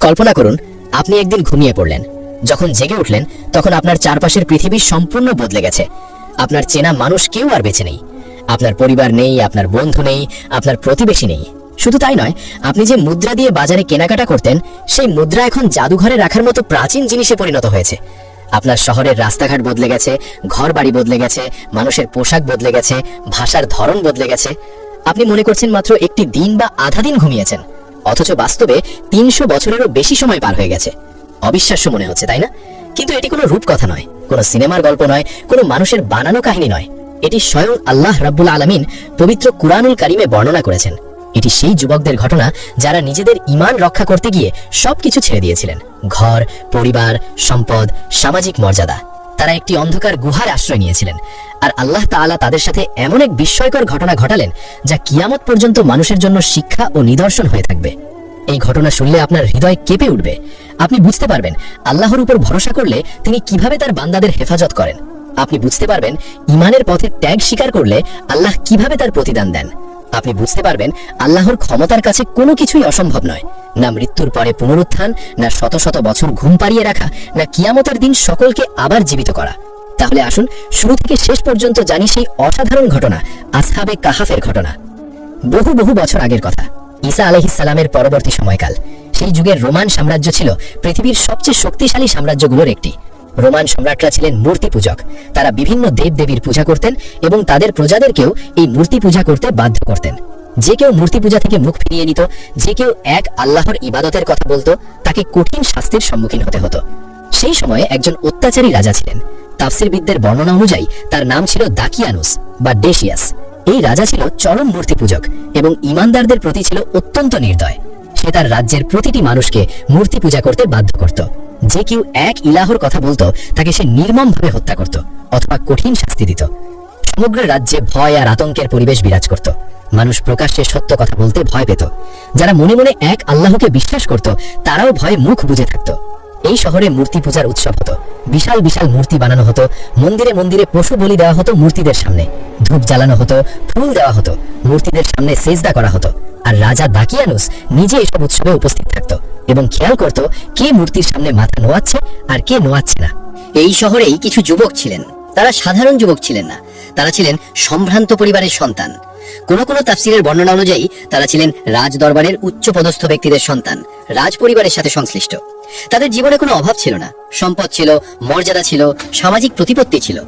কল্পনা করুন, আপনি একদিন ঘুমিয়ে পড়লেন। যখন জেগে উঠলেন তখন আপনার চারপাশের পৃথিবী সম্পূর্ণ বদলে গেছে। আপনার চেনা মানুষ কেউ আর বেঁচে নেই। আপনার পরিবার নেই, আপনার বন্ধু নেই, আপনার প্রতিবেশী নেই। শুধু তাই নয়, আপনি যে মুদ্রা দিয়ে বাজারে কেনাকাটা করতেন, সেই মুদ্রা এখন জাদুঘরে রাখার মতো প্রাচীন জিনিসে পরিণত হয়েছে। আপনার শহরের রাস্তাঘাট বদলে গেছে, ঘর বাড়ি বদলে গেছে, মানুষের পোশাক বদলে গেছে, ভাষার ধরন বদলে গেছে। আপনি মনে করছেন মাত্র একটি দিন বা আধা দিন ঘুমিয়েছেন, অথচ বাস্তবে ৩০০ বছরেরও বেশি সময় পার হয়ে গেছে। অবিশ্বাস্য মনে হচ্ছে, তাই না? কিন্তু এটি কোনো রূপকথা নয়, কোনো সিনেমার গল্প নয়, কোনো মানুষের বানানো কাহিনী নয়। এটি স্বয়ং আল্লাহ রাব্বুল আলামিন পবিত্র কুরআনুল কারীমে বর্ণনা করেছেন। এটি সেই যুবকদের ঘটনা যারা নিজেদের ঈমান রক্ষা করতে গিয়ে সবকিছু ছেড়ে দিয়েছিলেন, ঘর, পরিবার, সম্পদ, সামাজিক মর্যাদা। তারা একটি অন্ধকার গুহার আশ্রয় নিয়েছিলেন, আর আল্লাহ তাআলা তাদের সাথে এমন এক বিস্ময়কর ঘটনা ঘটালেন যা কিয়ামত পর্যন্ত মানুষের জন্য শিক্ষা ও নিদর্শন হয়ে থাকবে। এই ঘটনা শুনলে আপনার হৃদয় কেঁপে উঠবে। আপনি বুঝতে পারবেন আল্লাহর উপর ভরসা করলে তিনি কিভাবে তার বান্দাদের হেফাজত করেন। আপনি বুঝতে পারবেন ঈমানের পথে ত্যাগ স্বীকার করলে আল্লাহ কিভাবে তার প্রতিদান দেন। আপনি বুঝতে পারবেন আল্লাহর ক্ষমতার কাছে কোনো কিছুই অসম্ভব নয়। না মৃত্যুর পরে পুনরুত্থান, না শত শত বছর ঘুম পাড়িয়ে রাখা, না কিয়ামতের দিন সকলকে আবার জীবিত করা। তাহলে আসুন শুরু থেকে শেষ পর্যন্ত জানি সেই অসাধারণ ঘটনা, আসহাবে কাহাফের ঘটনা। বহু বহু বছর আগের কথা, ঈসা আলাইহিস সালামের পরবর্তী সময়কাল। সেই যুগের রোমান সাম্রাজ্য ছিল পৃথিবীর সবচেয়ে শক্তিশালী সাম্রাজ্যগুলোর একটি। রোমান সম্রাটরা ছিলেন মূর্তি পূজক। তারা বিভিন্ন দেবদেবীর পূজা করতেন এবং তাদের প্রজাদেরকেও এই মূর্তি পূজা করতে বাধ্য করতেন। যে কেউ মূর্তি পূজা থেকে মুখ ফিরিয়ে নিত, যে কেউ এক আল্লাহর ইবাদতের কথা বলতো, তাকে কঠিন শাস্তির সম্মুখীন হতে হতো। সেই সময়ে একজন অত্যাচারী রাজা ছিলেন। তাফসীরবিদদের বর্ণনা অনুযায়ী তার নাম ছিল দাকিয়ানুস বা ডেসিয়াস। এই রাজা ছিল চরম মূর্তি পূজক এবং ঈমানদারদের প্রতি ছিল অত্যন্ত নির্দয়। সে তার রাজ্যের প্রতিটি মানুষকে মূর্তি পূজা করতে বাধ্য করত। যে কেউ এক ইলাহর কথা বলতো তাকে সে নির্মমভাবে হত্যা করত অথবা কঠিন শাস্তি দিত। সমগ্র রাজ্যে ভয় আর আতঙ্কের পরিবেশ বিরাজ করত। মানুষ প্রকাশ্যে সত্য কথা বলতে ভয় পেত। যারা মনে মনে এক আল্লাহকে বিশ্বাস করত তারাও ভয়ে মুখ বুজে থাকত। এই শহরে মূর্তি পূজার উৎসব হতো। বিশাল বিশাল মূর্তি বানানো হতো। মন্দিরে মন্দিরে পশু বলি দেওয়া হতো মূর্তিদের সামনে। ধূপ জ্বালানো হতো, ফুল দেওয়া হতো, মূর্তিদের সামনে সেজদা করা হতো। আর রাজা দাকিয়ানুস নিজে এসব উৎসবে উপস্থিত থাকত এবং খেয়াল করত কে মূর্তির সামনে মাথা নোয়াচ্ছে আর কে নোয়াচ্ছে না। এই শহরেই কিছু যুবক ছিলেন। তারা সাধারণ যুবক ছিলেন না, তারা ছিলেন সম্ভ্রান্ত পরিবারের সন্তান। কোন কোন তাফসীরের বর্ণনা অনুযায়ী তারা ছিলেন রাজ দরবারের উচ্চ পদস্থ ব্যক্তিদের সন্তান, রাজ পরিবারের সাথে সংশ্লিষ্ট। তাদের জীবনে কোনো অভাব ছিল না, সম্পদ ছিল, মর্যাদা ছিল, সামাজিক প্রতিপত্তি ছিল।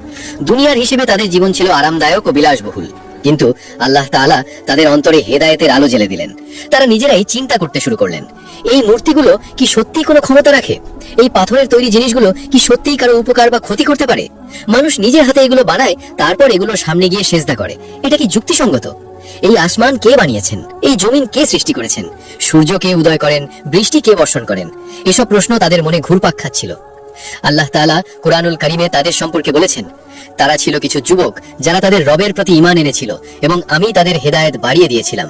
দুনিয়ার হিসেবে তাদের জীবন ছিল আরামদায়ক ও বিলাসবহুল। কিন্তু আল্লাহ তাআলা তাদের অন্তরে হেদায়েতের আলো জ্বেলে দিলেন। তারা নিজেরাই চিন্তা করতে শুরু করলেন, এই মূর্তিগুলো কি সত্যিই কোনো ক্ষমতা রাখে? এই পাথরের তৈরি জিনিসগুলো কি সত্যিই কারো উপকার বা ক্ষতি করতে পারে? মানুষ নিজের হাতে এগুলো বানায়, তারপর এগুলোর সামনে গিয়ে সেজদা করে। এটা কি যুক্তিসঙ্গত? এই আসমান কে বানিয়েছেন? এই জমিন কে সৃষ্টি করেছেন? সূর্য কে উদয় করেন? বৃষ্টি কে বর্ষণ করেন? এসব প্রশ্ন তাদের মনে ঘুরপাক খাচ্ছিল। আল্লাহ তাআলা কুরআনুল কারীমে তাদের সম্পর্কে বলেছেন, তারা ছিল কিছু যুবক যারা তাদের রবের প্রতি ঈমান এনেছিল এবং আমি তাদের হেদায়েত বাড়িয়ে দিয়েছিলাম।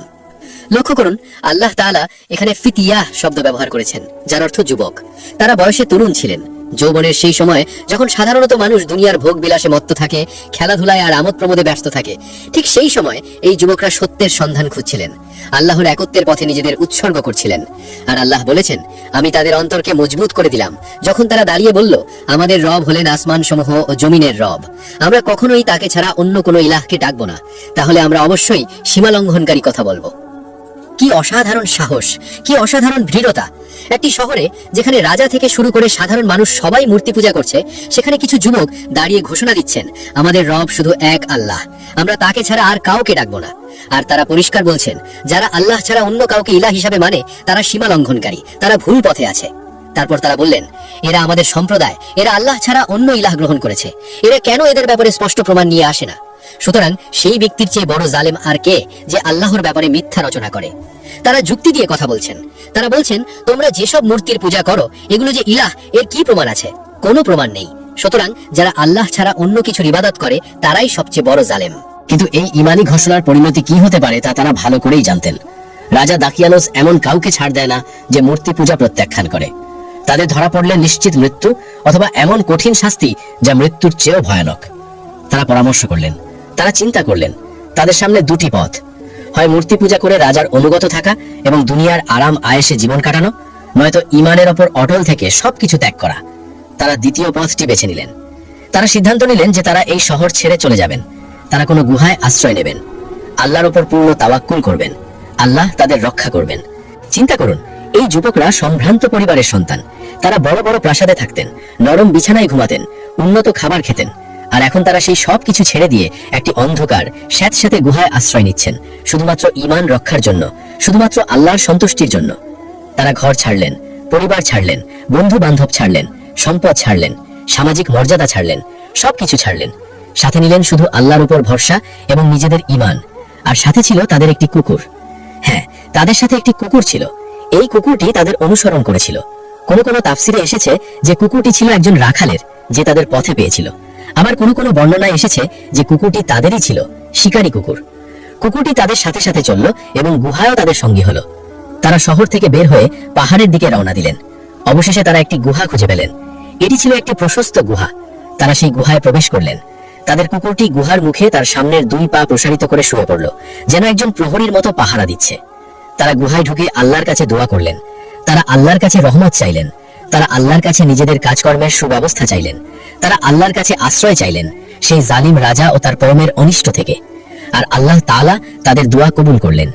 লক্ষ্য করুন, আল্লাহ তাআলা এখানে ফিতিয়াহ শব্দ ব্যবহার করেছেন, যার অর্থ যুবক। তারা বয়সে তরুণ ছিলেন। যৌবনের সেই সময় যখন সাধারণত মানুষ দুনিয়ার ভোগ বিলাসে মত্ত থাকে, খেলাধুলায় আর আমোদ প্রমোদে ব্যস্ত থাকে, ঠিক সেই সময় এই যুবকরা সত্যের সন্ধান খুঁজছিলেন, আল্লাহর একত্বের পথে নিজেদের উৎসর্গ করছিলেন। আর আল্লাহ বলেছেন, আমি তাদের অন্তরকে মজবুত করে দিলাম যখন তারা দাঁড়িয়ে বলল, আমাদের রব হলেন আসমান সমূহ ও জমিনের রব। আমরা কখনোই তাকে ছাড়া অন্য কোনো ইলাহকে ডাকবো না, তাহলে আমরা অবশ্যই সীমালঙ্ঘনকারী কথা বলবো। কি অসাধারণ সাহস, কি অসাধারণ দৃঢ়তা! একটি শহরে যেখানে রাজা থেকে শুরু করে সাধারণ মানুষ সবাই মূর্তি পূজা করছে, সেখানে কিছু যুবক দাঁড়িয়ে ঘোষণা দিচ্ছেন, আমাদের রব শুধু এক আল্লাহ, আমরা তাকে ছাড়া আর কাউকে ডাকবো না। আর তারা পরিষ্কার বলছেন, যারা আল্লাহ ছাড়া অন্য কাউকে ইলাহ হিসাবে মানে তারা সীমা লঙ্ঘনকারী, তারা ভুল পথে আছে। তারপর তারা বললেন, এরা আমাদের সম্প্রদায়, এরা আল্লাহ ছাড়া অন্য ইলাহ গ্রহণ করেছে, এরা কেন এদের ব্যাপারে স্পষ্ট প্রমাণ নিয়ে আসে না? সুতরাং সেই ব্যক্তির চেয়ে বড় জালেম আর কে যে আল্লাহর ব্যাপারে মিথ্যা রচনা করে? তারা যুক্তি দিয়ে কথা বলছেন। তারা বলছেন, তোমরা যেসব মূর্তির পূজা করো এগুলো যে ইলাহ, এর কি প্রমাণ আছে? কোনো প্রমাণ নেই। সুতরাং যারা আল্লাহ ছাড়া অন্য কিছুর ইবাদত করে তারাই সবচেয়ে বড় জালেম। কিন্তু এই ঈমানি ঘোষণার পরিণতি কি হতে পারে তা তারা ভালো করেই জানতেন। রাজা দাকিয়ানুস এমন কাউকে ছাড় দেয় না যে মূর্তি পূজা প্রত্যাখ্যান করে। তাদের ধরা পড়লে নিশ্চিত মৃত্যু অথবা এমন কঠিন শাস্তি যা মৃত্যুর চেয়েও ভয়ানক। তারা পরামর্শ করলেন, তারা চিন্তা করলেন, তাদের সামনে দুটি পথ, হয় মূর্তি পূজা করে রাজার অনুগত থাকা এবং দুনিয়ার আরাম আয়েশে জীবন কাটানো, নয়তো ঈমানের ওপর অটল থেকে সবকিছু ত্যাগ করা। তারা দ্বিতীয় পথটি বেছে নিলেন। তারা সিদ্ধান্ত নিলেন যে তারা এই শহর ছেড়ে চলে যাবেন। তারা কোনো গুহায় আশ্রয় নেবেন, আল্লাহর ওপর পূর্ণ তাওয়াক্কুল করবেন, আল্লাহ তাদের রক্ষা করবেন। চিন্তা করুন, এই যুবকরা সম্ভ্রান্ত পরিবারের সন্তান। তারা বড় বড় প্রাসাদে থাকতেন, নরম বিছানায় ঘুমাতেন, উন্নত খাবার খেতেন। আর এখন তারা সেই সব কিছু ছেড়ে দিয়ে একটি অন্ধকার স্যাঁতস্যাঁতে গুহায় আশ্রয় নিচ্ছেন, শুধুমাত্র ঈমান রক্ষার জন্য, শুধুমাত্র আল্লাহর সন্তুষ্টির জন্য। তারা ঘর ছাড়লেন, পরিবার ছাড়লেন, বন্ধু বান্ধব ছাড়লেন, সম্পদ ছাড়লেন, সামাজিক মর্যাদা ছাড়লেন, সবকিছু ছাড়লেন। সাথে নিলেন শুধু আল্লাহর উপর ভরসা এবং নিজেদের ঈমান। আর সাথে ছিল তাদের একটি কুকুর। হ্যাঁ, তাদের সাথে একটি কুকুর ছিল। এই কুকুরটি তাদের অনুসরণ করেছিল। কোনো কোনো তাফসিরে এসেছে যে কুকুরটি ছিল একজন রাখালের, যে তাদের পথে পেয়েছিল। আবার কোনো কোনো বর্ণনায় এসেছে যে কুকুরটি তাদেরই ছিল, শিকারী কুকুর। কুকুরটি তাদের সাথে সাথে চলল এবং গুহায়ও তাদের সঙ্গী হলো। তারা শহর থেকে বের হয়ে পাহাড়ের দিকে রওনা দিলেন। অবশেষে তারা একটি গুহা খুঁজে পেলেন। এটি ছিল একটি প্রশস্ত গুহা। তারা সেই গুহায় প্রবেশ করলেন। তাদের কুকুরটি গুহার মুখে তার সামনের 2 পা প্রসারিত করে শুয়ে পড়ল, যেন একজন প্রহরীর মতো পাহারা দিচ্ছে। তারা গুহায় ঢুকে আল্লাহর কাছে দোয়া করলেন। তারা আল্লাহর কাছে রহমত চাইলেন। তারা আল্লাহর কাছে নিজেদের কাজকর্মের সুব্যবস্থা চাইলেন। তারা আল্লাহর কাছে আশ্রয় চাইলেন সেই জালিম রাজা ও তার কওমের অনিষ্ট থেকে। আর আল্লাহ তাআলা তাদের দোয়া কবুল করলেন।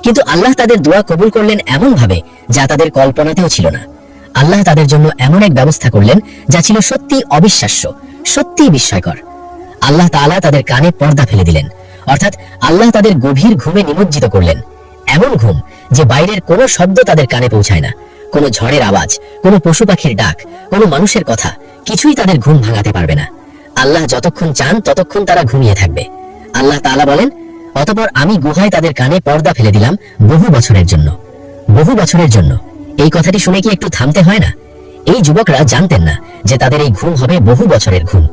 কিন্তু আল্লাহ তাদের দোয়া কবুল করলেন এমন ভাবে যা তাদের কল্পনাতেও ছিল না। আল্লাহ তাদের জন্য এমন এক ব্যবস্থা করলেন যা ছিল সত্যি অবিশ্বাস্য, সত্যি বিস্ময়কর। আল্লাহ তাআলা তাদের কানে পর্দা ফেলে দিলেন, অর্থাৎ আল্লাহ তাদের গভীর ঘুমে নিমজ্জিত করলেন। এমন ঘুম যে বাইরের কোনো শব্দ তাদের কানে পৌঁছায় না। কোনো ঝড়ের আওয়াজ, কোনো পশু পাখির ডাক, কোনো মানুষের কথা কিছুই তাদের ঘুম ভাঙাতে পারবে না। আল্লাহ যতক্ষণ চান ততক্ষণ তারা ঘুমিয়ে থাকবে। আল্লাহ তাআলা বলেন, অতঃপর আমি গুহায় তাদের কানে পর্দা ফেলে দিলাম বহু বছরের জন্য। বহু বছরের জন্য, এই কথাটি শুনে কি একটু থামতে হয় না? এই যুবকরা জানতেন না যে তাদের এই ঘুম হবে বহু বছরের ঘুম।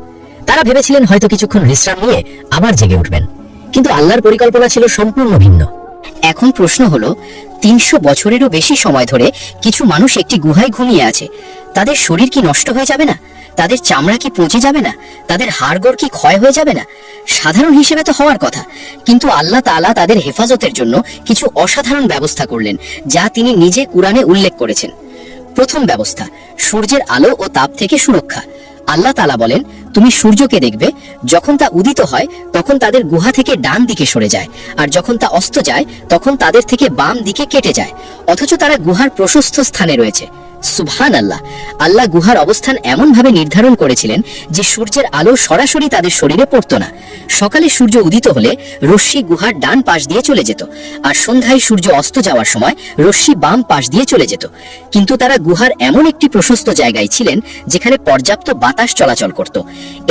তারা ভেবেছিলেন হয়তো কিছুক্ষণ বিশ্রাম নিয়ে আবার জেগে উঠবেন, কিন্তু আল্লাহর পরিকল্পনা ছিল সম্পূর্ণ ভিন্ন। এখন প্রশ্ন হলো, 300 বছরেরও বেশি সময় ধরে কিছু মানুষ একটি গুহায় ঘুমিয়ে আছে। তাদের শরীর কি নষ্ট হয়ে যাবে না? তাদের চামড়া কি পচে যাবে না? তাদের হাড়গোড় কি ক্ষয় হয়ে যাবে না? সাধারণ হিসেবে তো হওয়ার কথা, কিন্তু আল্লাহ তাআলা তাদের হেফাজতের জন্য কিছু অসাধারণ ব্যবস্থা করলেন, যা তিনি নিজে কুরআনে উল্লেখ করেছেন। প্রথম ব্যবস্থা, সূর্যের আলো ও তাপ থেকে সুরক্ষা। আল্লাহ তাআলা বলেন, তুমি সূর্যকে দেখবে, যখন তা উদিত হয় তখন তাদের গুহা থেকে ডান দিকে সরে যায়, আর যখন তা অস্ত যায় তখন তাদের থেকে বাম দিকে কেটে যায়, অথচ তারা গুহার প্রশস্ত স্থানে রয়েছে। সুবহানাল্লাহ! আল্লাহ গুহার অবস্থান এমন ভাবে নির্ধারণ করেছিলেন যে সূর্যের আলো সরাসরি তাদের শরীরে পড়তো না। সকালে সূর্য উদিত হলে রশ্মি গুহার ডান পাশ দিয়ে চলে যেত, আর সন্ধ্যায় সূর্য অস্ত যাওয়ার সময় রশ্মি বাম পাশ দিয়ে চলে যেত। কিন্তু তারা গুহার এমন একটি প্রশস্ত জায়গায় ছিলেন যেখানে পর্যাপ্ত বাতাস চলাচল করত।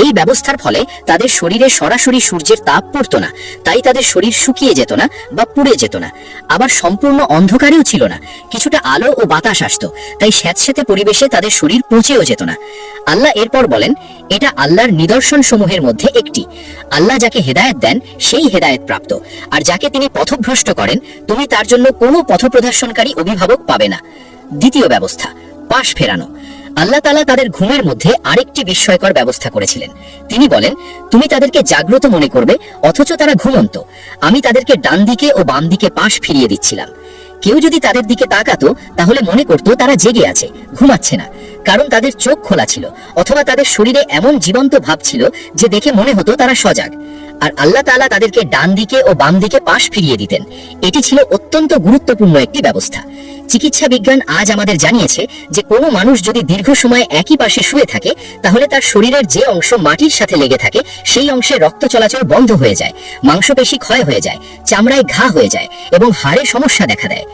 এই ব্যবস্থার ফলে তাদের শরীরে সরাসরি সূর্যের তাপ পড়তো না, তাই তাদের শরীর শুকিয়ে যেত না বা পুড়ে যেত না। আবার সম্পূর্ণ অন্ধকারেও ছিল না, কিছুটা আলো ও বাতাস আসতো, তাই স্যাঁতস্যাঁতে পরিবেশে তাদের শরীর পচেও যেত না। আল্লাহ এরপর বলেন, এটা আল্লাহর নিদর্শন সমূহের মধ্যে একটি। আল্লাহ যাকে হেদায়েত দেন সেই হেদায়েত প্রাপ্ত, আর যাকে তিনি পথভ্রষ্ট করেন তুমি তার জন্য কোনো পথপ্রদর্শনকারী অভিভাবক পাবে না। দ্বিতীয় ব্যবস্থা, পাশ ফেরানো। আল্লাহ তাআলা তাদের ঘুমের মধ্যে আরেকটি বিস্ময়কর ব্যবস্থা করেছিলেন। তিনি বলেন, তুমি তাদেরকে জাগ্রত মনে করবে অথচ তারা ঘুমন্ত। আমি তাদেরকে ডান দিকে ও বাম দিকে পাশ ফিরিয়ে দিচ্ছিলাম। কেউ যদি তাদের দিকে তাকাতো তাহলে মনে করতো তারা জেগে আছে, ঘুমাচ্ছে না, কারণ তাদের চোখ খোলা ছিল, অথবা তাদের শরীরে এমন জীবন্ত ভাব ছিল যে দেখে মনে হতো তারা সজাগ। আর আল্লাহ তাআলা তাদেরকে ডান দিকে ও বাম দিকে পাশ ফিরিয়ে দিতেন। এটি ছিল অত্যন্ত গুরুত্বপূর্ণ একটি ব্যবস্থা। চিকিৎসা বিজ্ঞান আজ আমাদের জানিয়েছে যে কোনো মানুষ যদি দীর্ঘ সময় একই পাশে শুয়ে থাকে তাহলে তার শরীরের যে অংশ মাটির সাথে লেগে থাকে সেই অংশে রক্ত চলাচল বন্ধ হয়ে যায়, মাংসপেশি ক্ষয় হয়ে যায়, চামড়ায় ঘা হয়ে যায় এবং হাড়ে সমস্যা দেখা দেয়।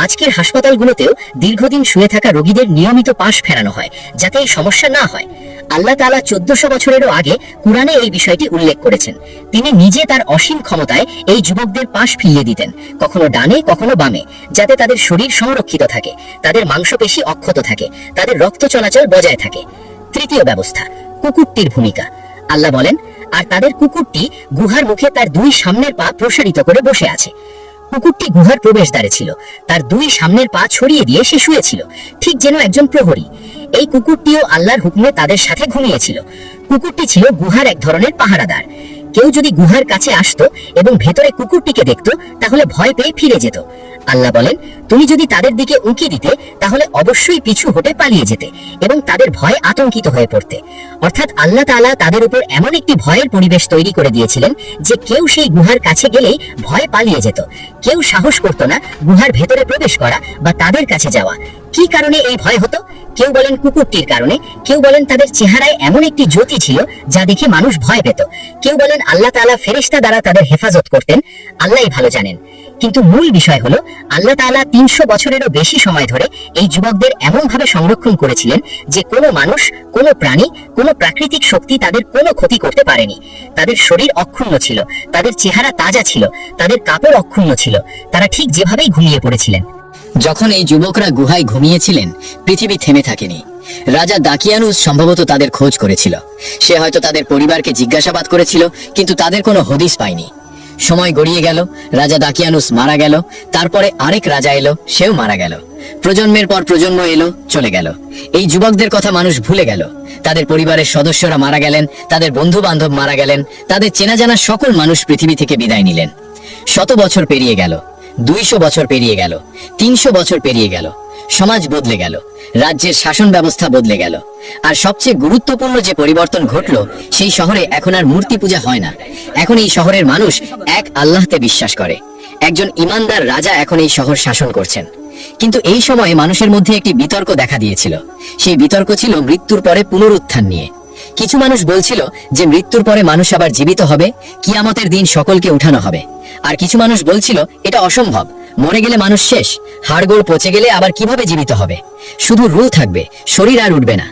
আজকের হাসপাতালগুলোতেও দীর্ঘদিন শুয়ে থাকা রোগীদের নিয়মিত পাশ ফেরানো হয় যাতে এই সমস্যা না হয়। আল্লাহ তাআলা 1400 বছরেরও আগে কুরআনে এই বিষয়টি উল্লেখ করেছেন। তিনি নিজে তার অসীম ক্ষমতায় এই যুবকদের পাশ ফিরিয়ে দিতেন, কখনো ডানে কখনো বামে, যাতে তাদের শরীর সংরক্ষিত থাকে, তাদের মাংসপেশি অক্ষত থাকে, তাদের রক্ত চলাচল বজায় থাকে। তৃতীয় ব্যবস্থা, কুকুরটির ভূমিকা। আল্লাহ বলেন, আর তাদের কুকুরটি গুহার মুখে তার 2 সামনের পা প্রসারিত করে বসে আছে। কুকুরটি গুহার প্রবেশদ্বারে ছিল, তার 2 সামনের পা ছড়িয়ে দিয়ে সে শুয়েছিল, ঠিক যেন একজন প্রহরী। এই কুকুরটিও আল্লাহর হুকুমে তাদের সাথে ঘুমিয়েছিল। কুকুরটি ছিল গুহার এক ধরনের পাহারাদার। কেউ যদি গুহার কাছে আসতো এবং ভেতরে কুকুরটিকে দেখতো তাহলে ভয় পেয়ে ফিরে যেত। আল্লাহ বলেন, তুমি যদি তাদের দিকে উঁকি দিতে তাহলে অবশ্যই পিছু হটে পালিয়ে যেতে এবং তাদের ভয়ে আতঙ্কিত হয়ে পড়তে। অর্থাৎ আল্লাহ তাআলা তাদের উপর এমন একটি ভয়ের পরিবেশ তৈরি করে দিয়েছিলেন যে কেউ সেই গুহার কাছে গেলেই ভয় পালিয়ে যেত। কেউ সাহস করত না গুহার ভেতরে প্রবেশ করা বা তাদের কাছে যাওয়া। কি কারণে এই ভয় হতো? কেউ বলেন কুকুরটির কারণে, কেউ বলেন তাদের চেহারায় এমন একটি জ্যোতি ছিল যা দেখে মানুষ ভয় পেত, কেউ বলেন আল্লাহ তাআলা ফেরেশতা দ্বারা তাদের হেফাজত করতেন। আল্লাহই ভালো জানেন। কিন্তু মূল বিষয় হলো আল্লাহ তাআলা 300 বছরেরও বেশি সময় ধরে এই যুবকদের এমন ভাবে সংরক্ষণ করেছিলেন যে কোনো মানুষ, কোনো প্রাণী, কোনো প্রাকৃতিক শক্তি তাদের কোনো ক্ষতি করতে পারেনি। তাদের শরীর অক্ষুণ্ণ ছিল, তাদের চেহারা তাজা ছিল, তাদের কাপড় অক্ষুণ্ণ ছিল। তারা ঠিক যেভাবেই ঘুমিয়ে পড়েছিলেন। যখন এই যুবকরা গুহায় ঘুমিয়েছিলেন, পৃথিবী থেমে থাকেনি। রাজা দাকিয়ানুস সম্ভবত তাদের খোঁজ করেছিল। সে হয়তো তাদের পরিবারকে জিজ্ঞাসাবাদ করেছিল, কিন্তু তাদের কোনো হদিস পায়নি। সময় গড়িয়ে গেল, রাজা দাকিয়ানুস মারা গেল, তারপরে আরেক রাজা এলো, সেও মারা গেল। প্রজন্মের পর প্রজন্ম এলো, চলে গেল। এই যুবকদের কথা মানুষ ভুলে গেল। তাদের পরিবারের সদস্যরা মারা গেলেন, তাদের বন্ধু বান্ধব মারা গেলেন, তাদের চেনা জানা সকল মানুষ পৃথিবী থেকে বিদায় নিলেন। 100 বছর পেরিয়ে গেল, 200 বছর পেরিয়ে গেল, 300 বছর পেরিয়ে গেল। সমাজ বদলে গেল, রাজ্যের শাসন ব্যবস্থা বদলে গেল। আর সবচেয়ে গুরুত্বপূর্ণ যে পরিবর্তন ঘটল, সেই শহরে এখন আর মূর্তি পূজা হয় না। এখন এই শহরের মানুষ এক আল্লাহতে বিশ্বাস করে। একজন ইমানদার রাজা এখন এই শহর শাসন করছেন। কিন্তু এই সময়ে মানুষের মধ্যে একটি বিতর্ক দেখা দিয়েছিল। সেই বিতর্ক ছিল মৃত্যুর পরে পুনরুত্থান নিয়ে। কিছু মানুষ বলছিল যে মৃত্যুর পরে মানুষ আবার জীবিত হবে, কিয়ামতের দিন সকলকে উঠানো হবে। আর কিছু মানুষ বলছিল এটা অসম্ভব, মরে গেলে মানুষ শেষ, হাড়গোড় পচে গেলে আবার কিভাবে জীবিত হবে, শুধু রূহ থাকবে, শরীর আর উঠবে না।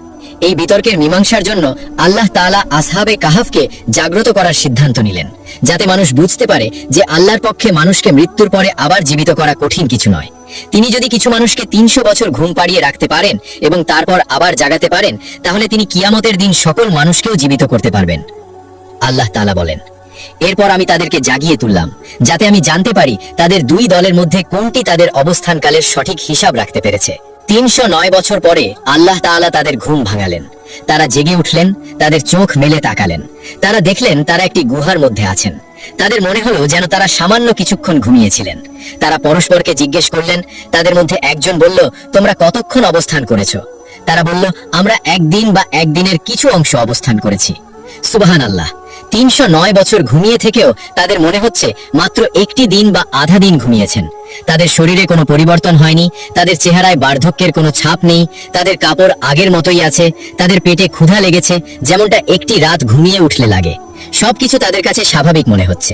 এই বিতর্কের মীমাংসার জন্য আল্লাহ তাআলা আসহাবে কাহাফকে জাগ্রত করার সিদ্ধান্ত নিলেন, যাতে মানুষ বুঝতে পারে যে আল্লাহর পক্ষে মানুষকে মৃত্যুর পরে আবার জীবিত করা কঠিন কিছু নয়। তিনি যদি কিছু মানুষকে 300 বছর ঘুম পাড়িয়ে রাখতে পারেন এবং তারপর আবার জাগাতে পারেন, তাহলে তিনি কিয়ামতের দিন সকল মানুষকেও জীবিত করতে পারবেন। আল্লাহ তাআলা বলেন, এরপর আমি তাদেরকে জাগিয়ে তুললাম, যাতে আমি জানতে পারি তাদের দুই দলের মধ্যে কোনটি তাদের অবস্থানকালের সঠিক হিসাব রাখতে পেরেছে। 309 বছর পরে আল্লাহ তাআলা তাদের ঘুম ভাঙালেন। তারা জেগে উঠলেন, তাদের চোখ মেলে তাকালেন। তারা দেখলেন তারা একটি গুহার মধ্যে আছেন। তাদের মনে হলো যেন তারা সামান্য কিছুক্ষণ ঘুমিয়েছিলেন। তারা পরস্পরকে জিজ্ঞেস করলেন। তাদের মধ্যে একজন বলল, তোমরা কতক্ষণ অবস্থান করেছো? তারা বলল, আমরা একদিন বা একদিনের কিছু অংশ অবস্থান করেছি। সুবহানাল্লাহ। 309 বছর ঘুমিয়ে থেকেও তাদের মনে হচ্ছে মাত্র একটি দিন বা আধা দিন ঘুমিয়েছেন। তাদের শরীরে কোনো পরিবর্তন হয়নি, তাদের চেহারায় বার্ধক্যের কোনো ছাপ নেই, তাদের কাপড় আগের মতোই আছে, তাদের পেটে ক্ষুধা লেগেছে যেমনটা একটি রাত ঘুমিয়ে উঠলে লাগে। সবকিছু তাদের কাছে স্বাভাবিক মনে হচ্ছে।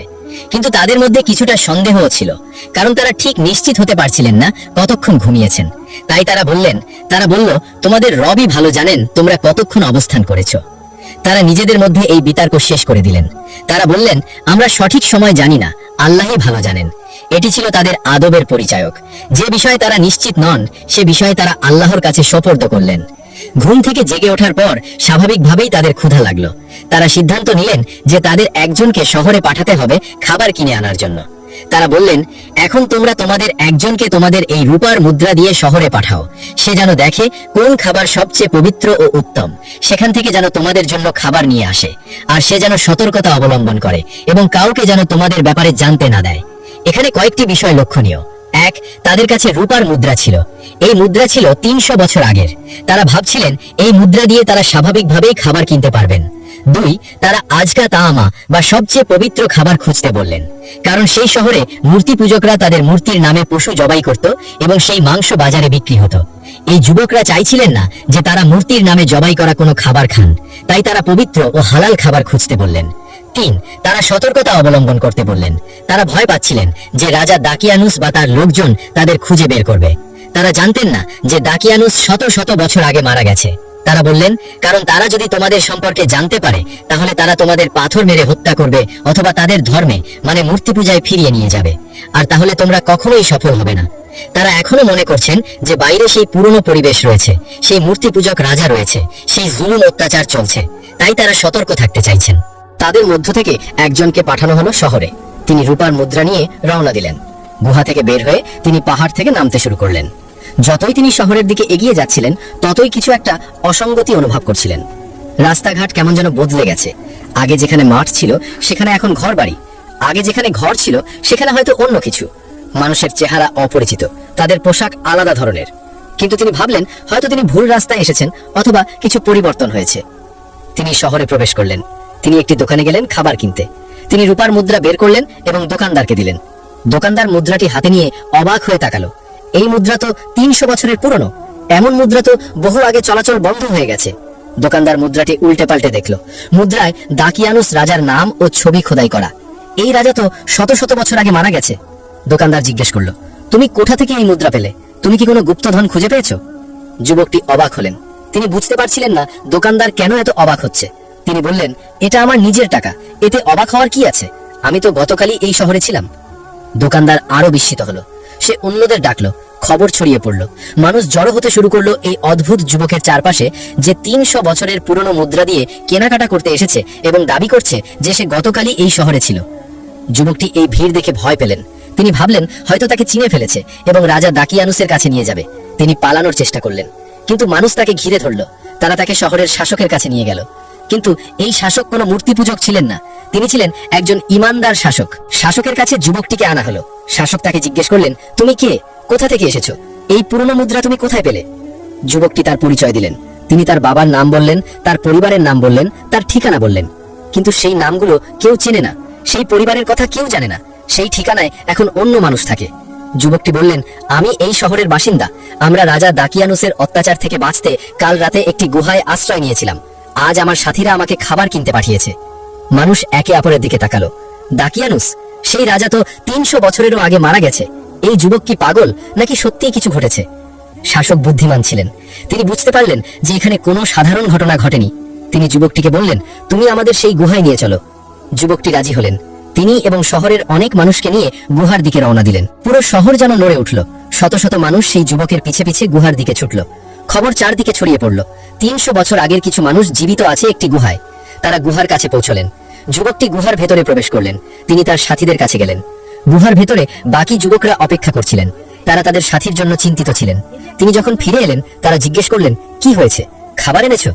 কিন্তু তাদের মধ্যে কিছুটা সন্দেহও ছিল, কারণ তারা ঠিক নিশ্চিত হতে পারছিলেন না কতক্ষণ ঘুমিয়েছেন। তাই তারা বলল, তোমাদের রবই ভালো জানেন তোমরা কতক্ষণ অবস্থান করেছো। তারা নিজেদের মধ্যে এই বিতর্ক শেষ করে দিলেন। তারা বললেন, আমরা সঠিক সময় জানি না, আল্লাহই ভালো জানেন। এটি ছিল তাদের আদবের পরিচায়ক। যে বিষয়ে তারা নিশ্চিত নন, সে বিষয়ে তারা আল্লাহর কাছে সোপর্দ করলেন। ঘুম থেকে জেগে ওঠার পর স্বাভাবিকভাবেই তাদের ক্ষুধা লাগলো। তারা সিদ্ধান্ত নিলেন যে তাদের একজনকে শহরে পাঠাতে হবে খাবার কিনে আনার জন্য। তারা বললেন, এখন তোমরা তোমাদের একজনকে তোমাদের এই রূপার মুদ্রা দিয়ে শহরে পাঠাও। সে যেন দেখে কোন খাবার সবচেয়ে পবিত্র ও উত্তম, সেখান থেকে যেন তোমাদের জন্য খাবার নিয়ে আসে। আর সে যেন সতর্কতা অবলম্বন করে এবং কাউকে যেন তোমাদের ব্যাপারে জানতে না দেয়। এখানে কয়েকটি বিষয় লক্ষণীয়। 1, তাদের কাছে রূপার মুদ্রা ছিল। এই মুদ্রা ছিল 300 বছর আগের। তারা ভাবছিলেন এই মুদ্রা দিয়ে তারা স্বাভাবিকভাবেই খাবার কিনতে পারবেন। 2, তারা আজকা তাআমা বা সবচেয়ে পবিত্র খাবার খুঁজতে বললেন, কারণ সেই শহরে মূর্তি পূজকরা তাদের মূর্তির নামে পশু জবাই করত এবং সেই মাংস বাজারে বিক্রি হতো। এই যুবকরা চাইছিলেন না যে তারা মূর্তির নামে জবাই করা কোনো খাবার খান, তাই তারা পবিত্র ও হালাল খাবার খুঁজতে বললেন। 3, তারা সতর্কতা অবলম্বন করতে বললেন। তারা ভয় পাচ্ছিলেন যে রাজা দাকিয়ানুস বা তার লোকজন তাদের খুঁজে বের করবে। তারা জানতেন না যে দাকিয়ানুস শত শত বছর আগে মারা গেছে। তারা বললেন, কারণ তারা যদি তোমাদের সম্পর্কে জানতে পারে, তাহলে তারা তোমাদের পাথর মেরে হত্যা করবে অথবা তাদের ধর্মে মানে মূর্তি পূজায় ফিরিয়ে নিয়ে যাবে, আর তাহলে তোমরা কখনোই সফল হবে না। তারা এখনো মনে করছেন যে বাইরে সেই পুরনো পরিবেশ রয়েছে, সেই মূর্তি পূজক রাজা রয়েছে, সেই জুলুম অত্যাচার চলছে। তাই তারা সতর্ক থাকতে চাইছেন। তাদের মধ্য থেকে একজনকে পাঠানো হলো শহরে। তিনি রূপার মুদ্রা নিয়ে রওনা দিলেন। গুহা থেকে বের হয়ে তিনি পাহাড় থেকে নামতে শুরু করলেন। যতই তিনি শহরের দিকে এগিয়ে যাচ্ছিলেন, ততই কিছু একটা অসঙ্গতি অনুভব করছিলেন। রাস্তাঘাট কেমন যেন বদলে গেছে। আগে যেখানে মাঠ ছিল সেখানে এখন ঘর বাড়ি, আগে যেখানে ঘর ছিল সেখানে হয়তো অন্য কিছু। মানুষের চেহারা অপরিচিত, তাদের পোশাক আলাদা ধরনের। কিন্তু তিনি ভাবলেন হয়তো তিনি ভুল রাস্তায় এসেছেন অথবা কিছু পরিবর্তন হয়েছে। তিনি শহরে প্রবেশ করলেন। তিনি একটি দোকানে গেলেন খাবার কিনতে। তিনি রূপার মুদ্রা বের করলেন এবং দোকানদারকে দিলেন। দোকানদার মুদ্রাটি হাতে নিয়ে অবাক হয়ে তাকালো। এই মুদ্রা তো 300 বছরের পুরনো। এমন মুদ্রা তো বহু আগে চলাচল বন্ধ হয়ে গেছে। দোকানদার মুদ্রাটি উল্টে পাল্টে দেখলো। মুদ্রায় দাকিয়ানুস রাজার নাম ও ছবি খোদাই করা। এই রাজা তো শত শত বছর আগে মারা গেছে। দোকানদার জিজ্ঞেস করলো, তুমি কোথা থেকে এই মুদ্রা পেলে? তুমি কি কোনো গুপ্তধন খুঁজে পেয়েছো? যুবকটি অবাক হলেন। তিনি বুঝতে পারছিলেন না দোকানদার কেন এত অবাক হচ্ছে। তিনি বললেন, এটা আমার নিজের টাকা, এতে অবাক হওয়ার কি আছে? আমি তো গতকালই এই শহরে ছিলাম। দোকানদার আরো বিস্মিত হলো। সে অন্যদের ডাকলো। খবর ছড়িয়ে পড়লো। মানুষ জড়ো হতে শুরু করলো এই অদ্ভুত যুবকের চারপাশে, যে 300 বছরের পুরনো মুদ্রা দিয়ে কেনাকাটা করতে এসেছে এবং দাবি করছে যে সে গতকালই এই শহরে ছিল। যুবকটি এই ভিড় দেখে ভয় পেলেন। তিনি ভাবলেন হয়তো তাকে চিনে ফেলেছে এবং রাজা দাকিয়ানুসের কাছে নিয়ে যাবে। তিনি পালানোর চেষ্টা করলেন, কিন্তু মানুষ তাকে ঘিরে ধরল। তারা তাকে শহরের শাসকের কাছে নিয়ে গেল। কিন্তু এই শাসক কোনো মূর্তি পূজক ছিলেন না। তিনি ছিলেন একজন ইমানদার শাসক। শাসকের কাছে যুবকটিকে আনা হলো। শাসক তাকে জিজ্ঞেস করলেন, তুমি কে? কোথা থেকে এসেছো? এই পুরনো মুদ্রা তুমি কোথায় পেলে? যুবকটি তার পরিচয় দিলেন। তিনি তার বাবার নাম বললেন, তার পরিবারের নাম বললেন, তার ঠিকানা বললেন। কিন্তু সেই নামগুলো কেউ চেনে না, সেই পরিবারের কথা কেউ জানে না। সেই ঠিকানায় এখন অন্য মানুষ থাকে। যুবকটি বললেন, আমি এই শহরের বাসিন্দা। আমরা রাজা দাকিয়ানুসের অত্যাচার থেকে বাঁচতে কাল রাতে একটি গুহায় আশ্রয় নিয়েছিলাম। আজ আমার সাথীরা আমাকে খাবার কিনতে পাঠিয়েছে। মানুষ একে অপরের দিকে তাকালো। দাকিয়ানুস, সেই রাজা তো 300 বছরেরও আগে মারা গেছে। এই যুবক কি পাগল, নাকি সত্যিই কিছু ঘটেছে? শাসক বুদ্ধিমান ছিলেন। তিনি বুঝতে পারলেন যে এখানে কোনো সাধারণ ঘটনা ঘটেনি। তিনি যুবকটিকে বললেন, তুমি আমাদের সেই গুহায় নিয়ে চলো। যুবকটি রাজি হলেন। তিনি এবং শহরের অনেক মানুষকে নিয়ে গুহার দিকে রওনা দিলেন। পুরো শহর যেন নড়ে উঠল। শত শত মানুষ সেই যুবকের পিছে পিছে গুহার দিকে ছুটল। খবর চারদিকে ছড়িয়ে পড়ল। 300 বছর আগের কিছু মানুষ জীবিত আছে একটি গুহায়। তারা গুহার কাছে পৌঁছলেন। যুবকটি গুহার ভেতরে প্রবেশ করলেন। তিনি তার সাথীদের কাছে গেলেন। গুহার ভেতরে বাকি যুবকরা অপেক্ষা করছিলেন। তারা তাদের সাথীর জন্য চিন্তিত ছিলেন। তিনি যখন ফিরে এলেন, তারা জিজ্ঞেস করলেন, কি হয়েছে? খাবার এনেছো?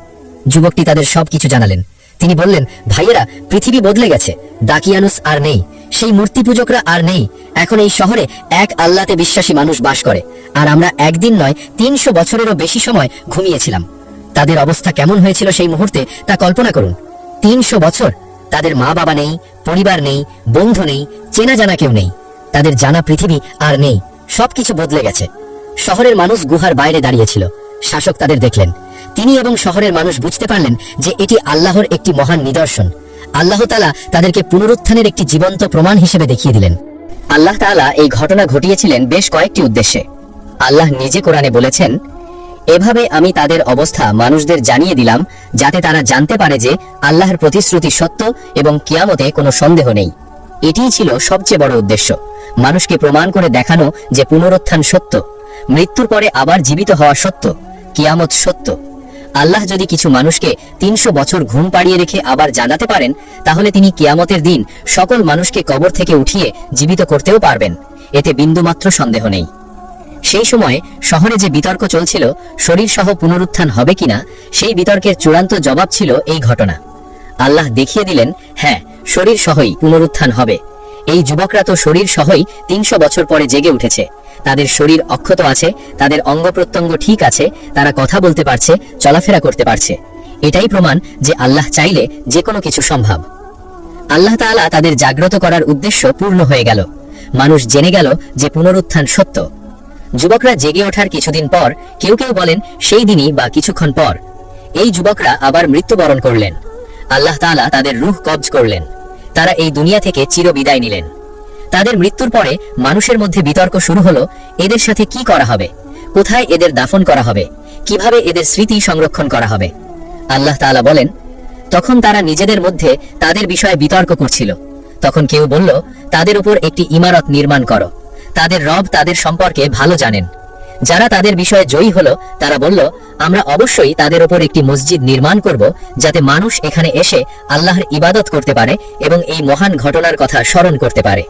যুবকটি তাদের সবকিছু জানালেন। তিনি বললেন, ভাইয়েরা, পৃথিবী বদলে গেছে। দাকিয়ানুস আর নেই, সেই মূর্তি পূজকরা আর নেই। এখন এই শহরে এক আল্লাহতে বিশ্বাসী মানুষ বাস করে। আর আমরা একদিন নয়, 300 বছরেরও বেশি সময় ঘুমিয়েছিলাম। তাদের অবস্থা কেমন হয়েছিল সেই মুহূর্তে তা কল্পনা করুন। 300 বছর। তাদের মা বাবা নেই, পরিবার নেই, বন্ধু নেই, চেনা জানা কেউ নেই। তাদের জানা পৃথিবী আর নেই। সবকিছু বদলে গেছে। শহরের মানুষ গুহার বাইরে দাঁড়িয়েছিল। শাসক তাদের দেখলেন। তিনি এবং শহরের মানুষ বুঝতে পারলেন যে এটি আল্লাহর একটি মহান নিদর্শন। আল্লাহ তাআলা তাদেরকে পুনরুত্থানের একটি জীবন্ত প্রমাণ হিসেবে দেখিয়ে দিলেন। আল্লাহ তাআলা এই ঘটনা ঘটিয়েছিলেন বেশ কয়েকটি উদ্দেশ্যে। আল্লাহ নিজে কোরআনে বলেছেন, এভাবে আমি তাদের অবস্থা মানুষদের জানিয়ে দিলাম, যাতে তারা জানতে পারে যে আল্লাহর প্রতিশ্রুতি সত্য এবং কিয়ামতে কোনো সন্দেহ নেই। এটিই ছিল সবচেয়ে বড় উদ্দেশ্য, মানুষকে প্রমাণ করে দেখানো যে পুনরুত্থান সত্য, মৃত্যুর পরে আবার জীবিত হওয়া সত্য, কিয়ামত সত্য। আল্লাহ যদি কিছু মানুষকে 300 বছর ঘুম পাড়িয়ে রেখে আবার জানাতে পারেন, তাহলে তিনি কিয়ামতের দিন সকল মানুষকে কবর থেকে উঠিয়ে জীবিত করতেও পারবেন। এতে বিন্দুমাত্র সন্দেহ নেই। সেই সময় শহরে যে বিতর্ক চলছিল শরীর সহ পুনরুত্থান হবে কিনা, সেই বিতর্কের চূড়ান্ত জবাব ছিল এই ঘটনা। আল্লাহ দেখিয়ে দিলেন, হ্যাঁ, শরীর সহই পুনরুত্থান হবে। এই যুবকরা তো শরীর সহই 300 বছর পরে জেগে উঠেছে। তাদের শরীর অক্ষত আছে, তাদের অঙ্গ প্রত্যঙ্গ ঠিক আছে, তারা কথা বলতে পারছে, চলাফেরা করতে পারছে। এটাই প্রমাণ যে আল্লাহ চাইলে যে কোনো কিছু সম্ভব। আল্লাহ তাআলা তাদের জাগ্রত করার উদ্দেশ্য পূর্ণ হয়ে গেল। মানুষ জেনে গেল যে পুনরুত্থান সত্য। যুবকরা জেগে ওঠার কিছুদিন পর, কেউ কেউ বলেন সেই দিনই বা কিছুক্ষণ পর, এই যুবকরা আবার মৃত্যুবরণ করলেন। আল্লাহ তাআলা তাদের রূহ কবজ করলেন। তারা এই দুনিয়া থেকে চিরবিদায় নিলেন। তাদের মৃত্যুর পরে মানুষের মধ্যে বিতর্ক শুরু হলো, এদের সাথে কি করা হবে, কোথায় এদের দাফন করা হবে, কিভাবে এদের স্মৃতি সংরক্ষণ করা হবে। আল্লাহ তাআলা বলেন, তখন তারা নিজেদের মধ্যে তাদের বিষয়ে বিতর্ক করছিল। তখন কেউ বলল, তাদের উপর একটি ইমারত নির্মাণ করো। তাদের রব তাদের সম্পর্কে ভালো জানেন। যারা তাদের বিষয়ে জয়ী হলো, তারা বলল, আমরা অবশ্যই তাদের উপর একটি মসজিদ নির্মাণ করব, যাতে মানুষ এখানে এসে আল্লাহর ইবাদত করতে পারে এবং এই মহান ঘটনার কথা স্মরণ করতে পারে।